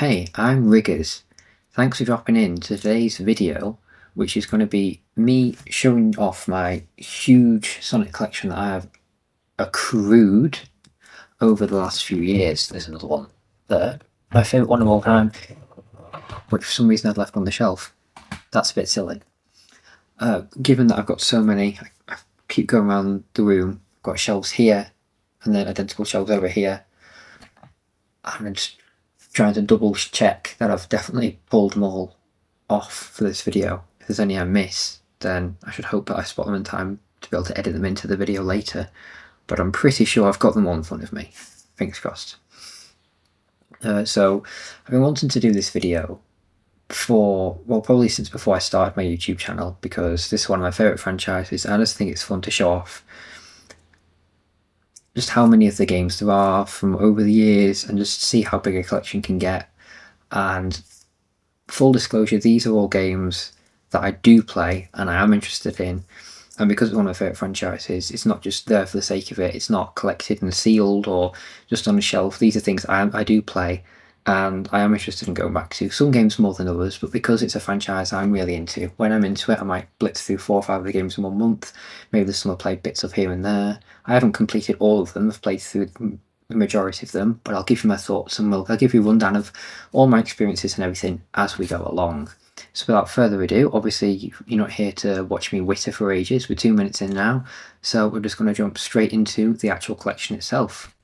Hey, I'm Riggers. Thanks for dropping in to today's video, which is going to be me showing off my huge Sonic collection that I have accrued over the last few years. There's another one there, my favourite one of all time, which for some reason I'd left on the shelf. That's a bit silly. Given that I've got so many, I keep going around the room. I've got shelves here, and then identical shelves over here. I'm just trying to double check that I've definitely pulled them all off for this video. If there's any I miss, then I should hope that I spot them in time to be able to edit them into the video later. But I'm pretty sure I've got them all in front of me. Fingers crossed. So I've been wanting to do this video for, well, probably since before I started my YouTube channel, because this is one of my favourite franchises and I just think it's fun to show off just how many of the games there are from over the years and just see how big a collection can get. And full disclosure, these are all games that I do play and I am interested in, and because it's one of my favourite franchises, it's not just there for the sake of it. It's not collected and sealed or just on a shelf. These are things I do play and I am interested in going back to. Some games more than others, but because it's a franchise I'm really into, when I'm into it I might blitz through 4 or 5 of the games in 1 month. Maybe there's some I've played bits of here and there. I haven't completed all of them, I've played through the majority of them, but I'll give you my thoughts and I'll give you a rundown of all my experiences and everything as we go along. So without further ado, obviously you're not here to watch me witter for ages, we're 2 minutes in now, so we're just going to jump straight into the actual collection itself.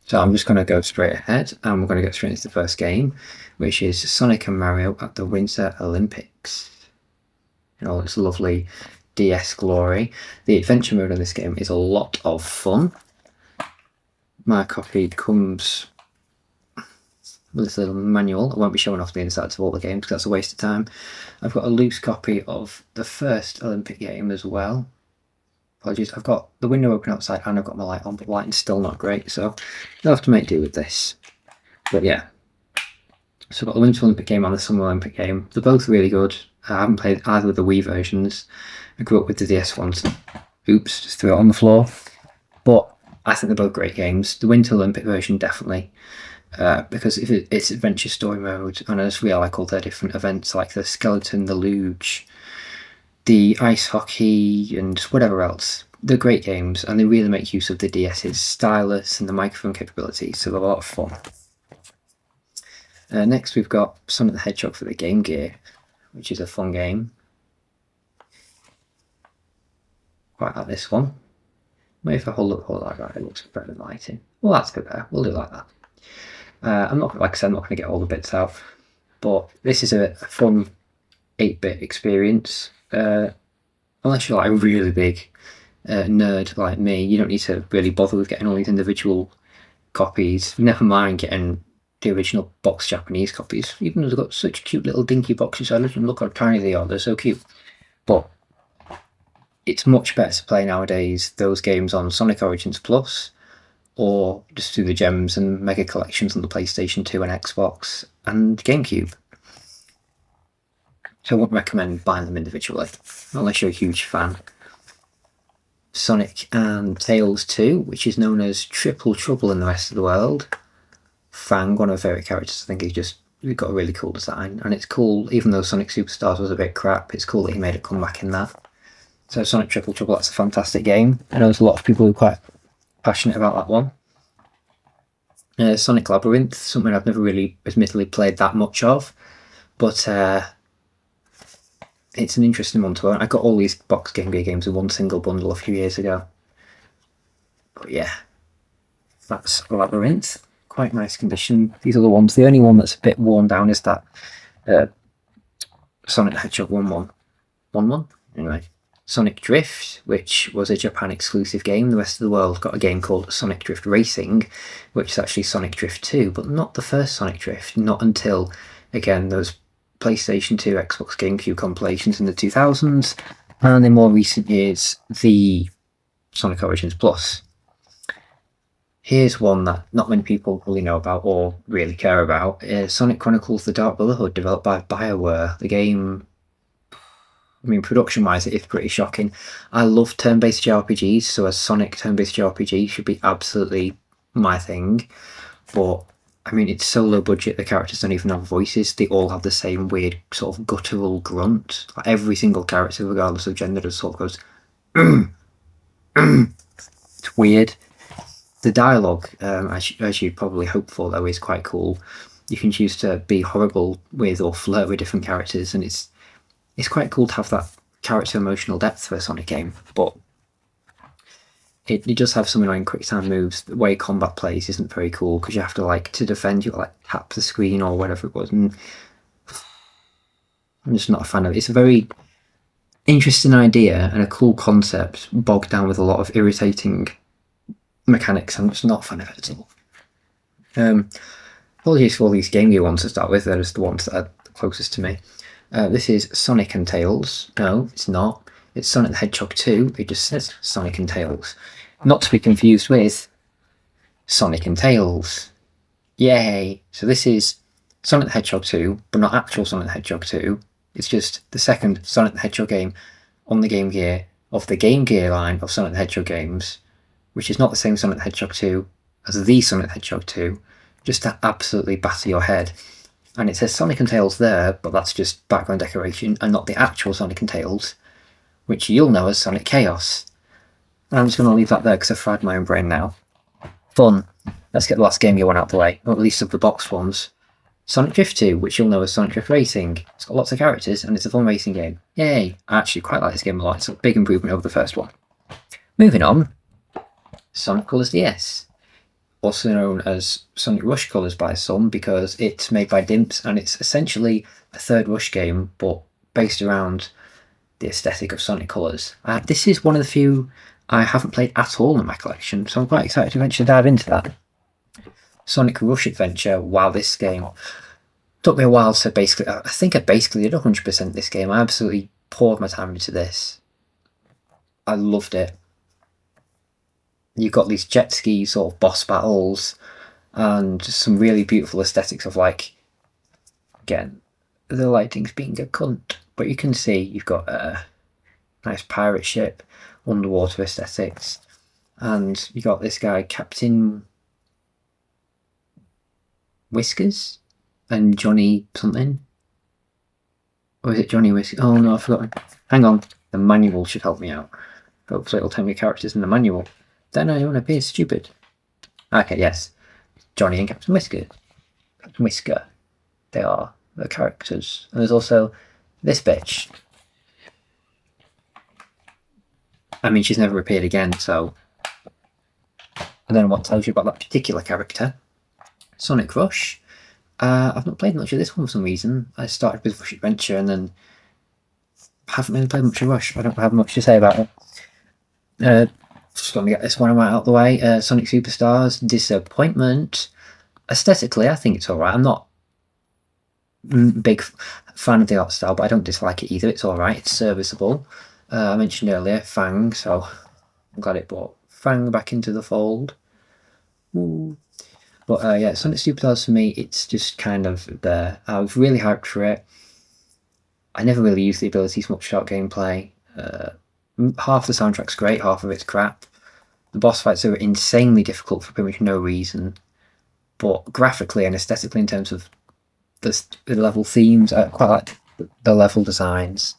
So I'm just going to go straight ahead and we're going to get straight into the first game, which is Sonic and Mario at the Winter Olympics. In all its lovely DS glory. The adventure mode of this game is a lot of fun. My copy comes with this little manual. I won't be showing off the insides of all the games because that's a waste of time. I've got a loose copy of the first Olympic game as well. Apologies, I've got the window open outside and I've got my light on, but the lighting's still not great, so you'll have to make do with this. But yeah, so I've got the Winter Olympic game and the Summer Olympic game. They're both really good. I haven't played either of the Wii versions. I grew up with the DS ones. Oops, just threw it on the floor. But I think they're both great games. The Winter Olympic version definitely, because it's adventure story mode, and I just really like all their different events, like the skeleton, the luge, the ice hockey, and whatever else. They're great games, and they really make use of the DS's stylus and the microphone capabilities, so they're a lot of fun. Next we've got Sonic the Hedgehog for the Game Gear, which is a fun game. Quite like this one. Maybe if I hold up like that, it looks better than lighting. Well, that's good there. We'll do it like that. I'm not, like I said, I'm not going to get all the bits out, but this is a fun 8-bit experience. Unless you're like a really big nerd like me, you don't need to really bother with getting all these individual copies. Never mind getting the original box Japanese copies, even though they've got such cute little dinky boxes. I look how tiny they are, they're so cute. But it's much better to play nowadays those games on Sonic Origins Plus, or just through the gems and mega collections on the PlayStation 2 and Xbox and GameCube. So I wouldn't recommend buying them individually, unless you're a huge fan. Sonic and Tails 2, which is known as Triple Trouble in the Rest of the World. Fang, one of my favourite characters, I think he's got a really cool design, and it's cool, even though Sonic Superstars was a bit crap, it's cool that he made a comeback in that. So Sonic Triple Trouble, that's a fantastic game. I know there's a lot of people who are quite passionate about that one. Sonic Labyrinth, something I've never really admittedly played that much of, but it's an interesting one to own. I got all these box Game Gear games in one single bundle a few years ago. But yeah, that's Labyrinth. Quite nice condition. These are the ones. The only one that's a bit worn down is that Sonic the Hedgehog 1-1. Anyway, Sonic Drift, which was a Japan exclusive game. The rest of the world got a game called Sonic Drift Racing, which is actually Sonic Drift 2, but not the first Sonic Drift, not until, again, those PlayStation 2, Xbox, GameCube compilations in the 2000s, and in more recent years, the Sonic Origins Plus. Here's one that not many people really know about or really care about. Sonic Chronicles: The Dark Brotherhood, developed by BioWare. The game, I mean, production-wise, it is pretty shocking. I love turn-based JRPGs, so a Sonic turn-based JRPG should be absolutely my thing, but I mean, it's so low budget, the characters don't even have voices. They all have the same weird sort of guttural grunt. Like every single character, regardless of gender, just sort of goes, it's weird. The dialogue, as you'd probably hope for, though, is quite cool. You can choose to be horrible with or flirt with different characters, and it's quite cool to have that character emotional depth for a Sonic game. But it does have some annoying quick time moves. The way combat plays isn't very cool because you have to to defend, you tap the screen or whatever it was, and I'm just not a fan of it. It's a very interesting idea and a cool concept, bogged down with a lot of irritating mechanics. I'm just not a fan of it at all. Apologies for all these Game Gear ones to start with. They're just the ones that are closest to me. This is Sonic and Tails. No, it's not. It's Sonic the Hedgehog 2. It just says Sonic and Tails. Not to be confused with Sonic and Tails. Yay! So this is Sonic the Hedgehog 2, but not actual Sonic the Hedgehog 2. It's just the second Sonic the Hedgehog game on the Game Gear of the Game Gear line of Sonic the Hedgehog games, which is not the same Sonic the Hedgehog 2 as the Sonic the Hedgehog 2, just to absolutely batter your head. And it says Sonic and Tails there, but that's just background decoration and not the actual Sonic and Tails, which you'll know as Sonic Chaos. And I'm just going to leave that there because I've fried my own brain now. Fun. Let's get the last Game Gear one out of the way, or at least of the box ones. Sonic Drift 2, which you'll know as Sonic Drift Racing. It's got lots of characters, and it's a fun racing game. Yay! I actually quite like this game a lot. It's a big improvement over the first one. Moving on, Sonic Colors DS. Also known as Sonic Rush Colors by some, because it's made by Dimps, and it's essentially a third Rush game, but based around the aesthetic of Sonic Colors. This is one of the few I haven't played at all in my collection, so I'm quite excited to eventually dive into that. Sonic Rush Adventure. Wow, this game took me a while to basically... I think I basically did 100% this game. I absolutely poured my time into this. I loved it. You've got these jet ski sort of boss battles and some really beautiful aesthetics of again, the lighting's being a cunt, but you can see you've got a nice pirate ship, underwater aesthetics, and you got this guy, Captain Whiskers, and Johnny something. Or is it Johnny Whiskers? Oh no, I've forgotten. Hang on, the manual should help me out. Hopefully it'll tell me characters in the manual. Then I don't appear stupid. Okay, yes. Johnny and Captain Whisker. Captain Whisker. They are the characters. And there's also this bitch. I mean, she's never appeared again, so... I don't know what tells you about that particular character. Sonic Rush. I've not played much of this one for some reason. I started with Rush Adventure and then haven't really played much of Rush. I don't have much to say about it. Just going to get this one right out of the way. Sonic Superstars. Disappointment. Aesthetically, I think it's alright. I'm not a big fan of the art style, but I don't dislike it either. It's alright. It's serviceable. I mentioned earlier Fang, so I'm glad it brought Fang back into the fold. Ooh. But yeah, Sonic Superstars for me, it's just kind of there. I was really hyped for it. I never really used the abilities much throughout gameplay. Half the soundtrack's great, half of it's crap. The boss fights are insanely difficult for pretty much no reason. But graphically and aesthetically, in terms of the level themes, I quite like the level designs.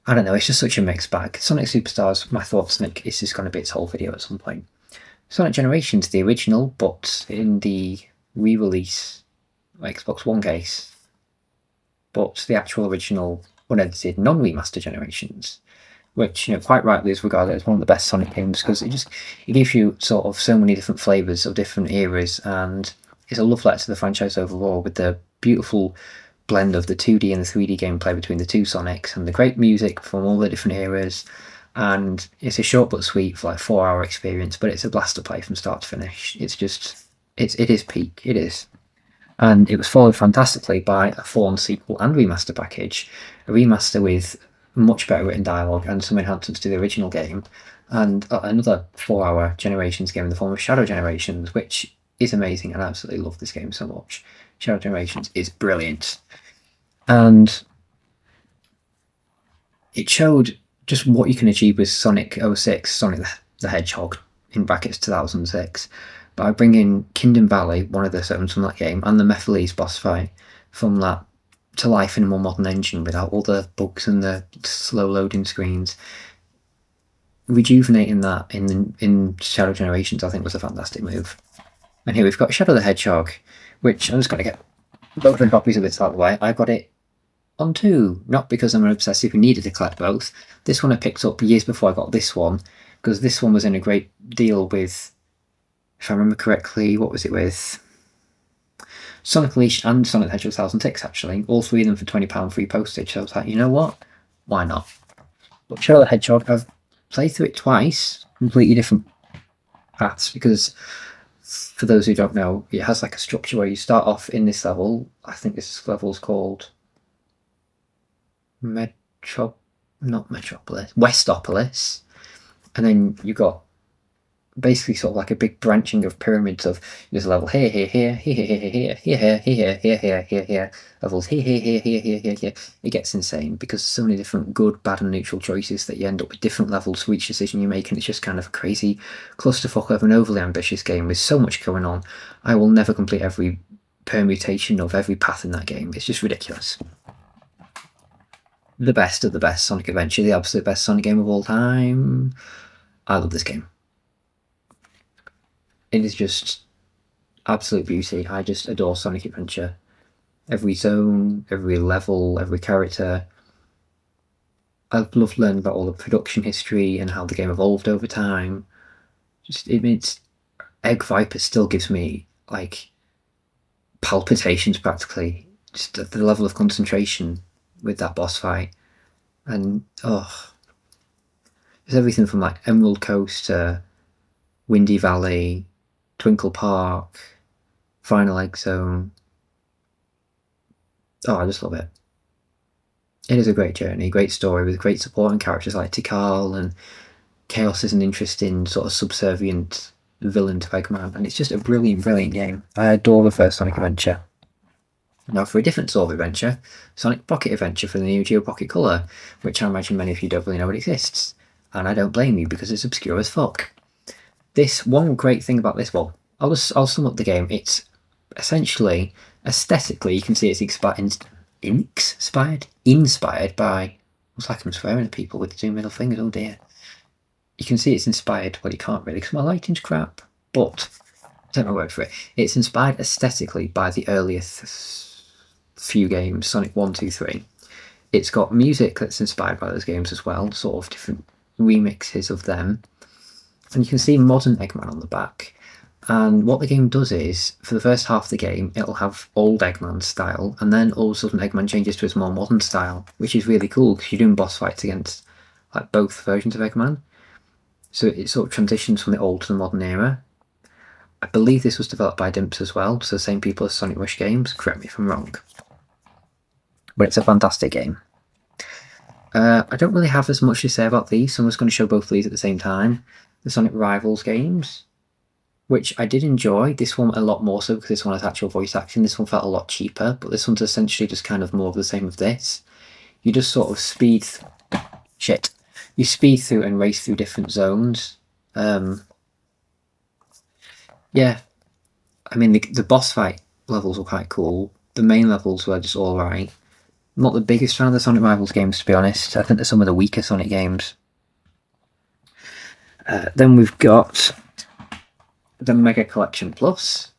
I don't know, it's just such a mixed bag. Sonic Superstars, my thoughts, Nick, is just going to be its whole video at some point. Sonic Generations, the original, but in the re-release Xbox One case. But the actual original, unedited, non-remaster Generations, which, quite rightly is regarded as one of the best Sonic games because it gives you sort of so many different flavours of different eras, and it's a love letter to the franchise overall, with the beautiful blend of the 2D and the 3D gameplay between the two Sonics, and the great music from all the different eras. And it's a short but sweet, 4-hour experience, but it's a blast to play from start to finish. It's just, it is peak, it is. And it was followed fantastically by a full-on sequel and remaster package, a remaster with much better written dialogue and some enhancements to the original game, and another 4-hour Generations game in the form of Shadow Generations, which is amazing, and I absolutely love this game so much. Shadow Generations is brilliant. And it showed just what you can achieve with Sonic 06, Sonic the Hedgehog, in brackets 2006, But I bring in Kingdom Valley, one of the zones from that game, and the Mephiles boss fight from that to life in a more modern engine without all the bugs and the slow loading screens. Rejuvenating that in Shadow Generations, I think, was a fantastic move. And here we've got Shadow the Hedgehog, which I'm just going to get both the copies of this out of the way. I got it on 2, not because I'm an obsessive who needed to collect both. This one I picked up years before I got this one, because this one was in a great deal with, if I remember correctly, what was it with? Sonic Unleashed and Sonic the Hedgehog 1006, actually. All 3 of them for £20 free postage. So I was like, you know what? Why not? But Shadow the Hedgehog, I've played through it twice, completely different paths, because for those who don't know, it has like a structure where you start off in this level. I think this level's called Westopolis, and then you got basically sort of like a big branching of pyramids of there's a level here, levels here. It gets insane because so many different good, bad, and neutral choices that you end up with different levels for each decision you make, and it's just kind of a crazy clusterfuck of an overly ambitious game with so much going on. I will never complete every permutation of every path in that game. It's just ridiculous. The best of the best Sonic Adventure, the absolute best Sonic game of all time. I love this game. It is just absolute beauty. I just adore Sonic Adventure. Every zone, every level, every character. I've loved learning about all the production history and how the game evolved over time. Just it's Egg Viper still gives me like palpitations practically. Just at the level of concentration with that boss fight. And there's everything from like Emerald Coast to Windy Valley, Twinkle Park, Final Egg Zone. I just love it. It is a great journey, great story with great supporting characters like Tikal, and Chaos is an interesting sort of subservient villain to Eggman, and it's just a brilliant, brilliant game. I adore the first Sonic Adventure. Now for a different sort of adventure, Sonic Pocket Adventure for the Neo Geo Pocket Color, which I imagine many of you don't really know it exists, and I don't blame you because it's obscure as fuck. This one great thing about this one, I'll sum up the game. It's essentially, aesthetically, you can see it's inspired by, looks like I'm swearing at people with the 2 middle fingers, oh dear. You can see it's inspired, well you can't really because my lighting's crap, but I don't know word for it. It's inspired aesthetically by the earliest few games, Sonic 1, 2, 3. It's got music that's inspired by those games as well, sort of different remixes of them. And you can see modern Eggman on the back. And what the game does is, for the first half of the game, it'll have old Eggman style, and then all of a sudden Eggman changes to its more modern style, which is really cool because you're doing boss fights against like both versions of Eggman. So it sort of transitions from the old to the modern era. I believe this was developed by Dimps as well, so the same people as Sonic Rush games, correct me if I'm wrong. But it's a fantastic game. I don't really have as much to say about these, so I'm just going to show both of these at the same time. The Sonic Rivals games, which I did enjoy. This one a lot more so because this one has actual voice acting. This one felt a lot cheaper, but this one's essentially just kind of more of the same of this. You just sort of speed through and race through different zones. Yeah, I mean the boss fight levels were quite cool. The main levels were just alright. I'm not the biggest fan of the Sonic Rivals games, to be honest. I think they're some of the weaker Sonic games. Then we've got the Mega Collection Plus,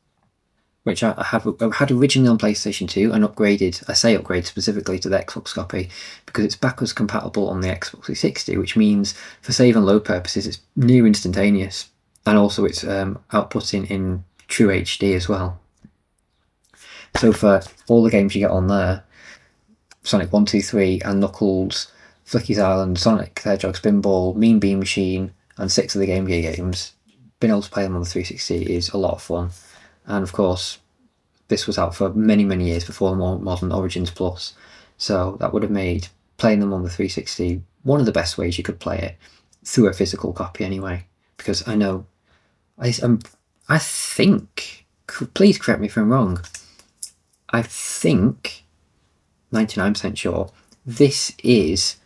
which I had originally on PlayStation 2 and upgraded. I say upgrade specifically to the Xbox copy because it's backwards compatible on the Xbox 360, which means for save and load purposes it's near instantaneous, and also it's outputting in True HD as well. So for all the games you get on there, Sonic 1, 2, 3, and Knuckles, Flicky's Island, Sonic the Hedgehog Spinball, Mean Bean Machine, and 6 of the Game Gear games, being able to play them on the 360 is a lot of fun. And of course, this was out for many, many years before the more modern Origins Plus, so that would have made playing them on the 360 one of the best ways you could play it, through a physical copy anyway. Because I know, I think, please correct me if I'm wrong, I think, 99% sure, this is,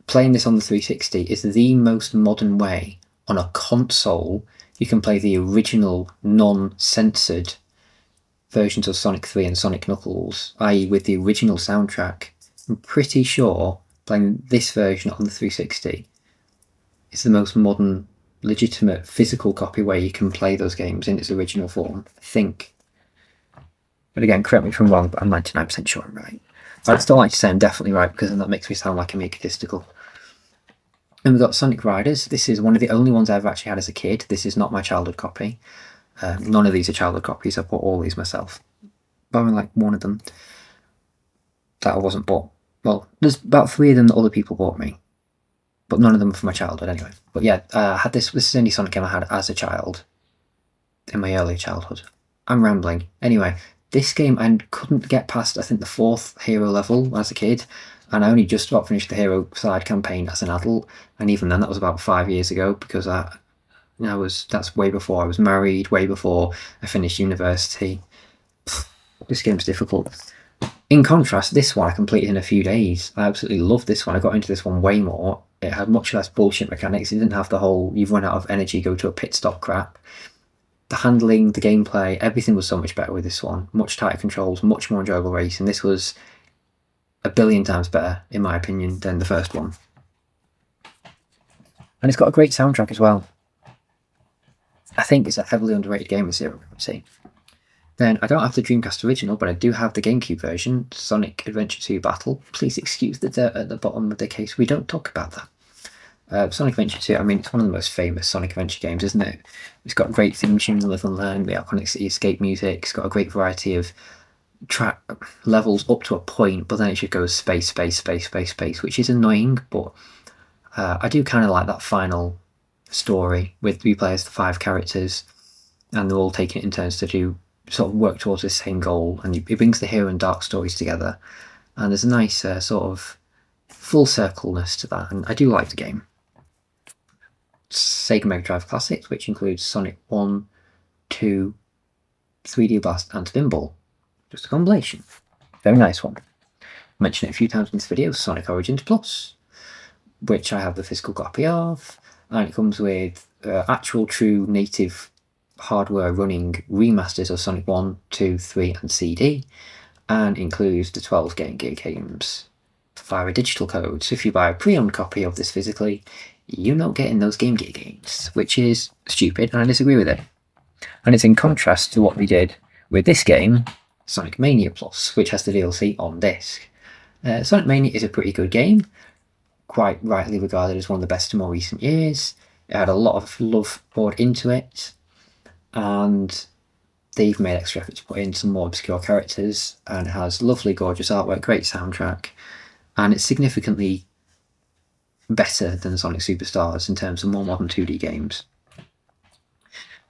playing this on the 360 is the most modern way on a console, you can play the original non-censored versions of Sonic 3 and Sonic Knuckles, i.e. with the original soundtrack. I'm pretty sure playing this version on the 360 is the most modern, legitimate physical copy where you can play those games in its original form, I think. But again, correct me if I'm wrong, but I'm 99% sure I'm right. I'd still like to say I'm definitely right, because then that makes me sound like I'm egotistical. And we've got Sonic Riders. This is one of the only ones I ever actually had as a kid. This is not my childhood copy. None of these are childhood copies. I bought all these myself. Barring like one of them that I wasn't bought. Well, there's about 3 of them that other people bought me, but none of them for my childhood anyway. But yeah, I had this. This is the only Sonic game I had as a child in my early childhood. I'm rambling. Anyway, this game I couldn't get past, I think, the 4th hero level as a kid, and I only just about finished the hero side campaign as an adult, and even then that was about 5 years ago, because that's way before I was married, way before I finished university. This game's difficult. In contrast, this one I completed in a few days. I absolutely loved this one. I got into this one way more. It had much less bullshit mechanics. It didn't have the whole you've run out of energy, go to a pit stop crap. The handling, the gameplay, everything was so much better with this one. Much tighter controls, much more enjoyable racing. This was a billion times better, in my opinion, than the first one. And it's got a great soundtrack as well. I think it's a heavily underrated game of Zero Gravity. Then I don't have the Dreamcast original, but I do have the GameCube version, Sonic Adventure 2 Battle. Please excuse the dirt at the bottom of the case. We don't talk about that. Sonic Adventure 2, I mean, it's one of the most famous Sonic Adventure games, isn't it? It's got a great theme tune, Live and Learn, the iconic City Escape music. It's got a great variety of track levels up to a point, but then it just goes space, space, space, space, space, which is annoying, but I do kind of like that final story with 3 players, the 5 characters, and they're all taking it in turns to do sort of work towards the same goal, and it brings the hero and dark stories together, and there's a nice sort of full circleness to that, and I do like the game. Sega Mega Drive Classics, which includes Sonic 1, 2, 3D Blast, and Spinball. Just a compilation. Very nice one. I mentioned it a few times in this video, Sonic Origins Plus, which I have the physical copy of, and it comes with actual true native hardware running remasters of Sonic 1, 2, 3 and CD, and includes the 12 Game Gear games via a digital code. So if you buy a pre-owned copy of this physically, you're not getting those Game Gear games, which is stupid, and I disagree with it. And it's in contrast to what we did with this game, Sonic Mania Plus, which has the DLC on disc. Sonic Mania is a pretty good game, quite rightly regarded as one of the best in more recent years. It had a lot of love poured into it, and they've made extra effort to put in some more obscure characters, and it has lovely, gorgeous artwork, great soundtrack, and it's significantly better than Sonic Superstars in terms of more modern 2D games.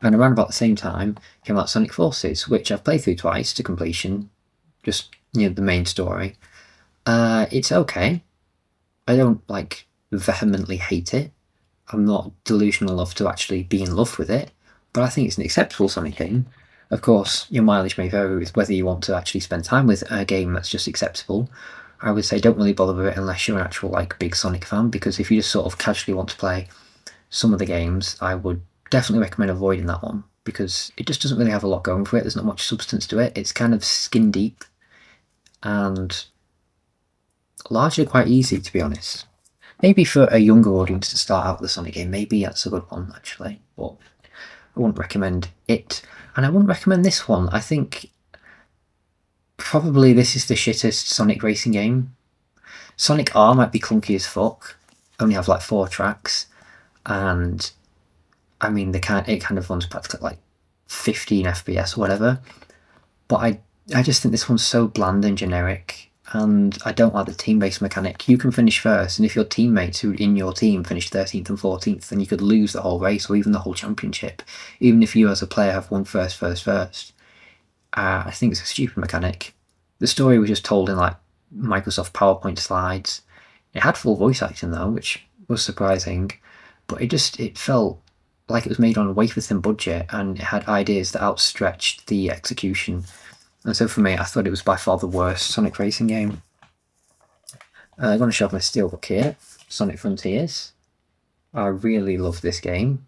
And around about the same time came out Sonic Forces, which I've played through twice to completion, just the main story. It's okay. I don't vehemently hate it. I'm not delusional enough to actually be in love with it, but I think it's an acceptable Sonic game. Of course, your mileage may vary with whether you want to actually spend time with a game that's just acceptable. I would say don't really bother with it unless you're an actual big Sonic fan, because if you just sort of casually want to play some of the games, I would definitely recommend avoiding that one, because it just doesn't really have a lot going for it. There's not much substance to it. It's kind of skin deep and largely quite easy, to be honest. Maybe for a younger audience to start out with the Sonic game, maybe that's a good one actually, but I wouldn't recommend it. And I wouldn't recommend this one. I think probably this is the shittest Sonic racing game. Sonic R might be clunky as fuck, only have 4 tracks, and I mean it kind of runs practically 15 FPS or whatever, but I just think this one's so bland and generic, and I don't like the team-based mechanic. You can finish first, and if your teammates who in your team finish 13th and 14th, then you could lose the whole race or even the whole championship, even if you as a player have won first. I think it's a stupid mechanic. The story was just told in Microsoft PowerPoint slides. It had full voice acting though, which was surprising, but it felt like it was made on a wafer-thin budget, and it had ideas that outstretched the execution. And so for me, I thought it was by far the worst Sonic racing game. I'm going to show off my steelbook here, Sonic Frontiers. I really love this game.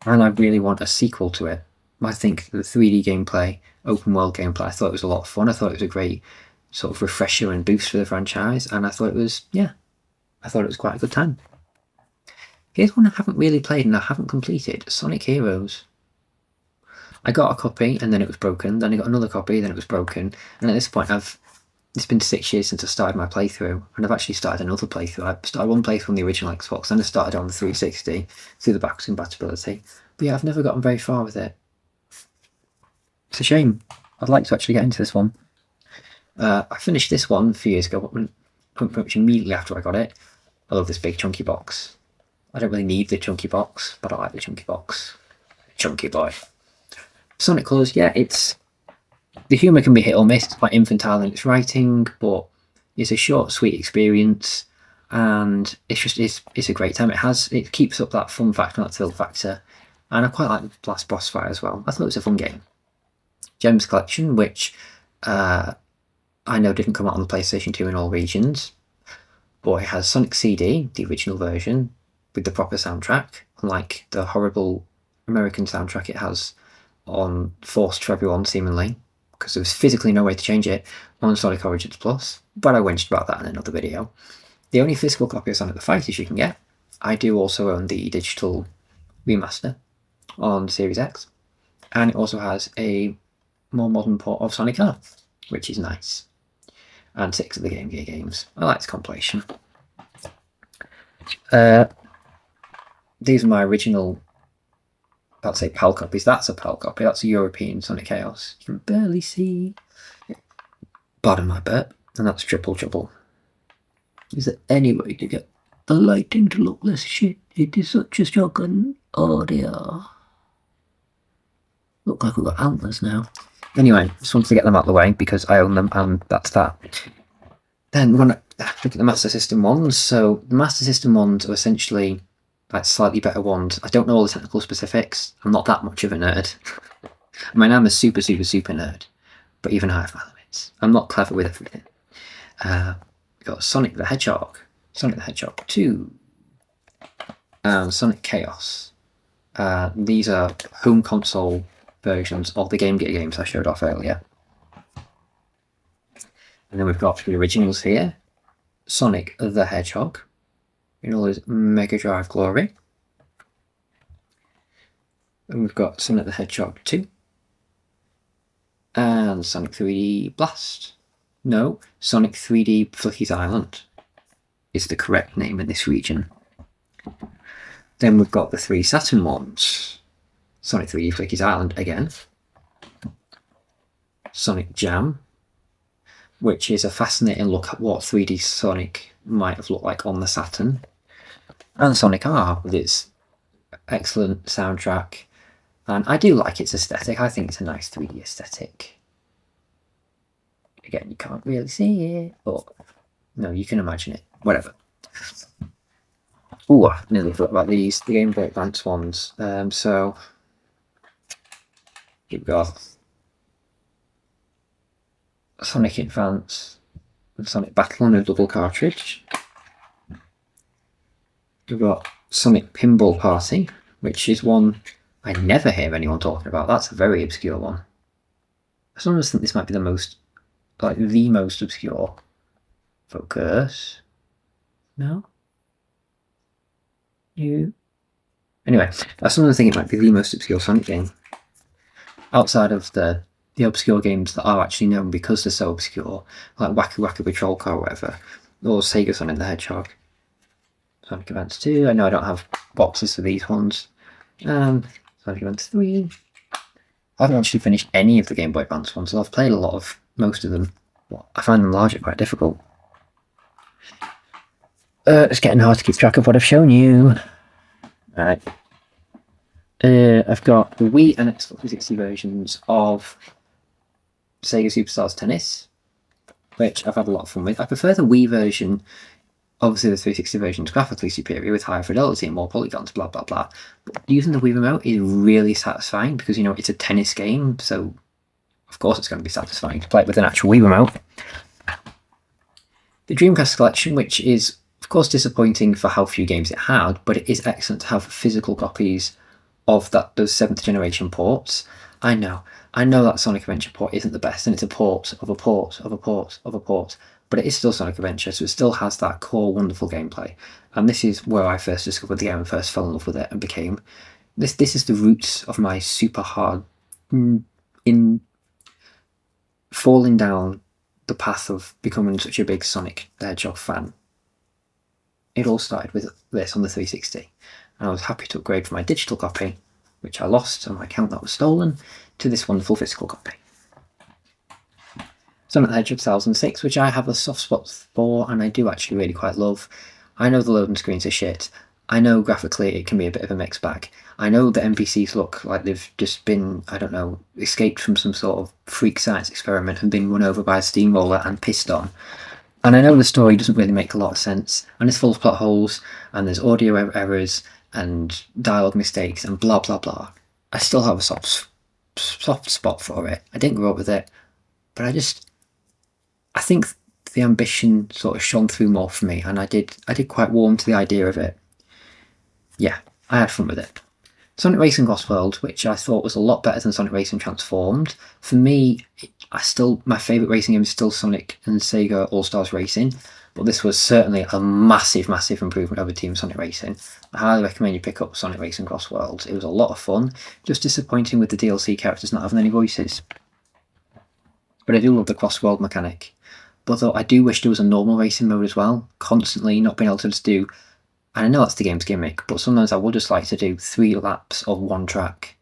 And I really want a sequel to it. I think the 3D gameplay, open world gameplay, I thought it was a lot of fun. I thought it was a great sort of refresher and boost for the franchise. And I thought it was, yeah, I thought it was quite a good time. Here's one I haven't really played and I haven't completed, Sonic Heroes. I got a copy and then it was broken. Then I got another copy, then it was broken. And at this point, it's been 6 years since I started my playthrough, and I've actually started another playthrough. I started one playthrough on the original Xbox, then I started on the 360 through the backwards compatibility. But yeah, I've never gotten very far with it. It's a shame. I'd like to actually get into this one. I finished this one a few years ago, pretty much immediately after I got it. I love this big chunky box. I don't really need the chunky box, but I like the chunky box. Chunky boy. Sonic Colors, yeah, the humour can be hit or miss. It's quite infantile in its writing, but it's a short, sweet experience, and it's a great time. It keeps up that fun factor, that thrill factor, and I quite like the last boss fight as well. I thought it was a fun game. Gems Collection, which I know didn't come out on the PlayStation 2 in all regions, but it has Sonic CD, the original version, with the proper soundtrack, unlike the horrible American soundtrack it has on Forced for Everyone, seemingly, because there was physically no way to change it on Sonic Origins Plus, but I whinged about that in another video. The only physical copy of Sonic the Fighters you can get. I do also own the digital remaster on Series X, and it also has a more modern port of Sonic R, which is nice, and 6 of the Game Gear games. I like this compilation. These are my original, I'd say, PAL copies. That's a PAL copy. That's a European Sonic Chaos. You can barely see. Pardon my burp. And that's Triple Trouble. Is there any way to get the lighting to look less shit? It is such a shotgun. Oh dear. Look like we've got antlers now. Anyway, just wanted to get them out of the way because I own them, and that's that. Then we're going to look at the Master System ones. So the Master System ones are essentially like slightly better ones. I don't know all the technical specifics. I'm not that much of a nerd. I mean, I'm a super nerd, but even I have my limits. I'm not clever with everything. We've got Sonic the Hedgehog, Sonic the Hedgehog 2, and Sonic Chaos. These are home console versions of the Game Gear games I showed off earlier. And then we've got the originals here. Sonic the Hedgehog in all his Mega Drive glory. And we've got Sonic the Hedgehog 2. And Sonic 3D Blast. No, Sonic 3D Flicky's Island is the correct name in this region. Then we've got the 3 Saturn ones. Sonic 3D Flicky's Island again. Sonic Jam, which is a fascinating look at what 3D Sonic might have looked like on the Saturn. And Sonic R, with its excellent soundtrack. And I do like its aesthetic. I think it's a nice 3D aesthetic. Again, you can't really see it, but no, you can imagine it. Whatever. Ooh, I nearly forgot about these, the Game Boy Advance ones. So, here we go. Sonic Advance and Sonic Battle on a double cartridge. We've got Sonic Pinball Party, which is one I never hear anyone talking about. That's a very obscure one. I sometimes think this might be the most obscure. Focus. No? You? Anyway, I sometimes think it might be the most obscure Sonic game. Outside of the obscure games that are actually known because they're so obscure, like Wacky Wacky Patrol Car or whatever, or Sega Sonic the Hedgehog. Sonic Advance 2, I know I don't have boxes for these ones. Sonic Advance 3. I haven't actually finished any of the Game Boy Advance ones, so I've played most of them. I find them largely quite difficult. It's getting hard to keep track of what I've shown you. Right. I've got the Wii and Xbox 360 versions of Sega Superstars Tennis, which I've had a lot of fun with. I prefer the Wii version. Obviously, the 360 version is graphically superior with higher fidelity and more polygons, blah, blah, blah. But using the Wii remote is really satisfying because, you know, it's a tennis game, so of course it's going to be satisfying to play it with an actual Wii remote. The Dreamcast collection, which is Of course, disappointing for how few games it had, but it is excellent to have physical copies of those 7th generation ports. I know that Sonic Adventure port isn't the best, and it's a port of a port of a port of a port, but it is still Sonic Adventure, so it still has that core wonderful gameplay. And this is where I first discovered the game and first fell in love with it and became... This is the roots of my super hard in falling down the path of becoming such a big Sonic the Hedgehog fan. It all started with this on the 360, and I was happy to upgrade from my digital copy, which I lost on my account that was stolen, to this wonderful physical copy. Sonic the Hedgehog 2006, which I have a soft spot for, and I do actually really quite love. I know the loading screens are shit. I know graphically it can be a bit of a mixed bag. I know the NPCs look like they've just been, I don't know, escaped from some sort of freak science experiment and been run over by a steamroller and pissed on. And I know the story doesn't really make a lot of sense, and it's full of plot holes, and there's audio errors, and dialogue mistakes, and blah blah blah. I still have a soft spot for it. I didn't grow up with it, but I think the ambition sort of shone through more for me, and I did quite warm to the idea of it. Yeah, I had fun with it. Sonic Racing Lost World, which I thought was a lot better than Sonic Racing Transformed. For me, my favourite racing game is still Sonic and Sega All-Stars Racing, but this was certainly a massive, massive improvement over Team Sonic Racing. I highly recommend you pick up Sonic Racing Cross Worlds. It was a lot of fun, just disappointing with the DLC characters not having any voices. But I do love the cross-world mechanic. But though I do wish there was a normal racing mode as well, constantly not being able to just do... And I know that's the game's gimmick, but sometimes I would just like to do 3 laps of one track.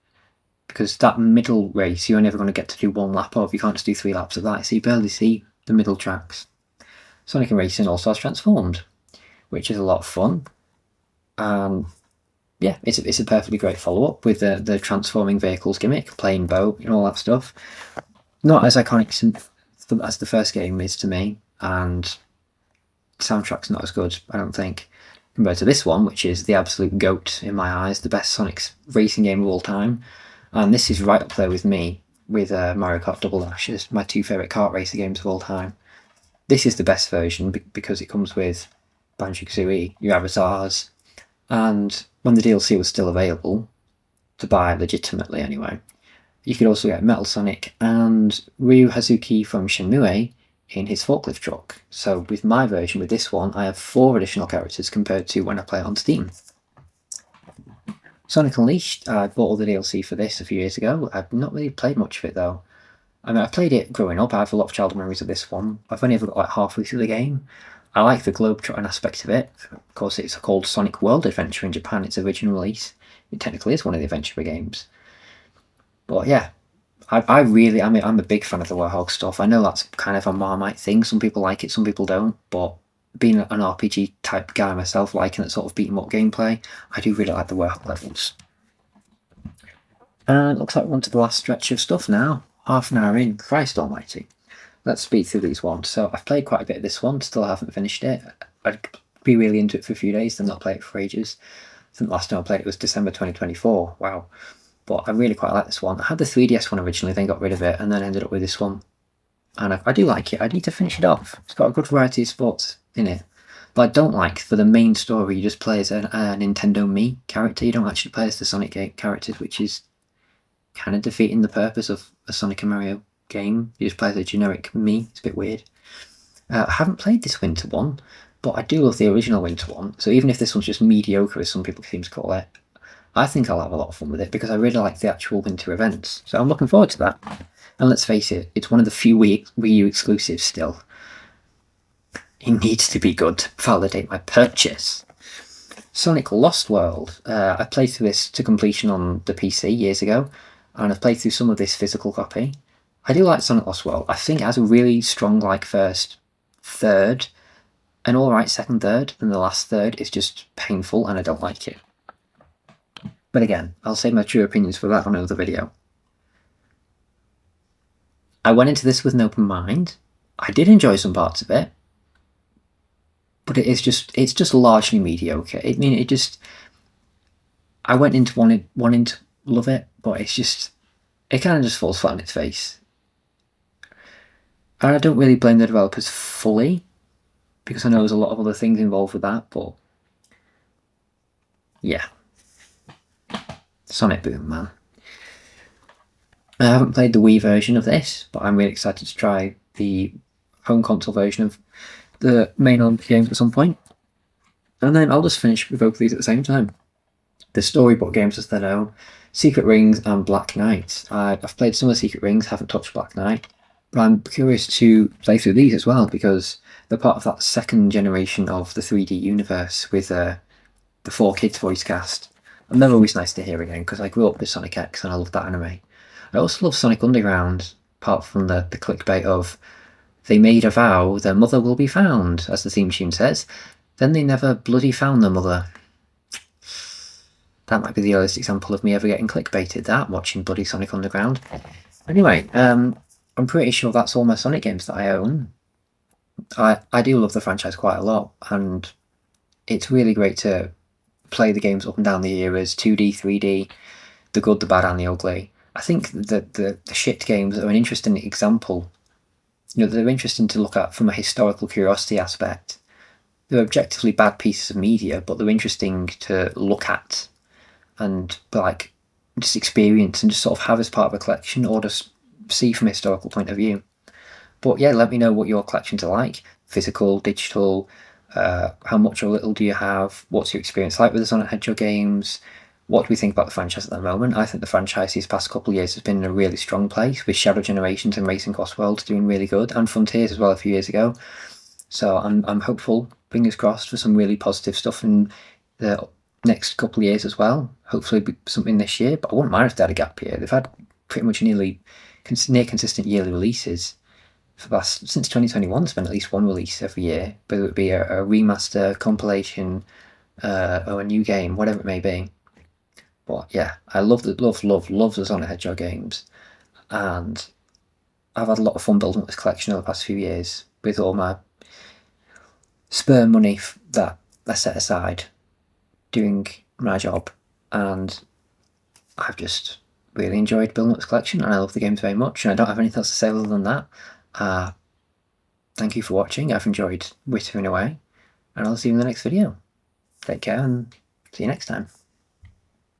Because that middle race, you're never going to get to do 1 lap of. You can't just do 3 laps of that, so you barely see the middle tracks. Sonic and Racing All-Stars Transformed, which is a lot of fun. Yeah, it's a perfectly great follow-up with the transforming vehicles gimmick, playing boat, and all that stuff. Not as iconic as the first game is to me, and the soundtrack's not as good, I don't think, compared to this one, which is the absolute GOAT in my eyes, the best Sonic racing game of all time. And this is right up there with me, with Mario Kart Double Dash as my 2 favourite kart racer games of all time. This is the best version because it comes with Banjo-Kazooie, your avatars, and when the DLC was still available, to buy legitimately anyway, you could also get Metal Sonic and Ryu Hazuki from Shenmue in his forklift truck. So with my version, with this one, I have 4 additional characters compared to when I play it on Steam. Sonic Unleashed, I bought all the DLC for this a few years ago. I've not really played much of it though. I mean, I played it growing up. I have a lot of childhood memories of this one. I've only ever got like halfway through the game. I like the globetrotting aspect of it. Of course, it's called Sonic World Adventure in Japan, its original release. It technically is one of the adventure games. But yeah, I'm a big fan of the Warhog stuff. I know that's kind of a Marmite thing. Some people like it, some people don't. But being an RPG type guy myself, liking that sort of beat 'em up gameplay, I do really like the Warhog levels. And it looks like we're on to the last stretch of stuff now. Half an hour in, Christ almighty. Let's speed through these ones. So I've played quite a bit of this one, still haven't finished it. I'd be really into it for a few days, then not play it for ages. I think the last time I played it was December 2024. Wow. But I really quite like this one. I had the 3DS one originally, then got rid of it, and then ended up with this one. And I do like it. I need to finish it off. It's got a good variety of sports in it. But I don't like, for the main story, you just play as a Nintendo Mii character. You don't actually play as the Sonic characters, which is kind of defeating the purpose of a Sonic and Mario game. You just play as a generic Mii. It's a bit weird. I haven't played this winter one, but I do love the original winter one. So even if this one's just mediocre, as some people seem to call it, I think I'll have a lot of fun with it because I really like the actual winter events. So I'm looking forward to that. And let's face it, it's one of the few Wii U exclusives still. It needs to be good to validate my purchase. Sonic Lost World. I played through this to completion on the PC years ago, and I've played through some of this physical copy. I do like Sonic Lost World. I think it has a really strong first third, an alright second third, and the last third is just painful and I don't like it. But again, I'll save my true opinions for that on another video. I went into this with an open mind. I did enjoy some parts of it, but it's just largely mediocre. I mean, I went into wanting to love it, but it kind of just falls flat on its face. And I don't really blame the developers fully, because I know there's a lot of other things involved with that, but yeah. Sonic Boom, man. I haven't played the Wii version of this, but I'm really excited to try the home console version of the main games at some point. And then I'll just finish with both of these at the same time. The storybook games as they know, Secret Rings and Black Knight. I've played some of the Secret Rings, haven't touched Black Knight, but I'm curious to play through these as well because they're part of that second generation of the 3D universe with the 4Kids voice cast. And they're always nice to hear again because I grew up with Sonic X and I love that anime. I also love Sonic Underground, apart from the clickbait of they made a vow their mother will be found, as the theme tune says. Then they never bloody found their mother. That might be the earliest example of me ever getting clickbaited, that, watching bloody Sonic Underground. Anyway, I'm pretty sure that's all my Sonic games that I own. I do love the franchise quite a lot, and it's really great to play the games up and down the eras, 2D, 3D, the good, the bad, and the ugly. I think that the shit games are an interesting example. They're interesting to look at from a historical curiosity aspect. They're objectively bad pieces of media, but they're interesting to look at and like just experience and just sort of have as part of a collection or just see from a historical point of view. But yeah, let me know what your collections are like. Physical, digital, how much or little do you have? What's your experience like with the Sonic Hedgehog games? What do we think about the franchise at the moment? I think the franchise these past couple of years has been in a really strong place, with Shadow Generations and Racing Cross Worlds doing really good, and Frontiers as well a few years ago. So I'm hopeful, fingers crossed, for some really positive stuff in the next couple of years as well. Hopefully something this year, but I wouldn't mind if they had a gap year. They've had pretty much near consistent yearly releases since 2021. There's been at least one release every year, whether it be a remaster, compilation, or a new game, whatever it may be. But yeah, I love the Sonic Hedgehog games, and I've had a lot of fun building up this collection over the past few years with all my spare money that I set aside doing my job, and I've just really enjoyed building up this collection, and I love the games very much, and I don't have anything else to say other than that. Thank you for watching. I've enjoyed wittering away, and I'll see you in the next video. Take care, and see you next time.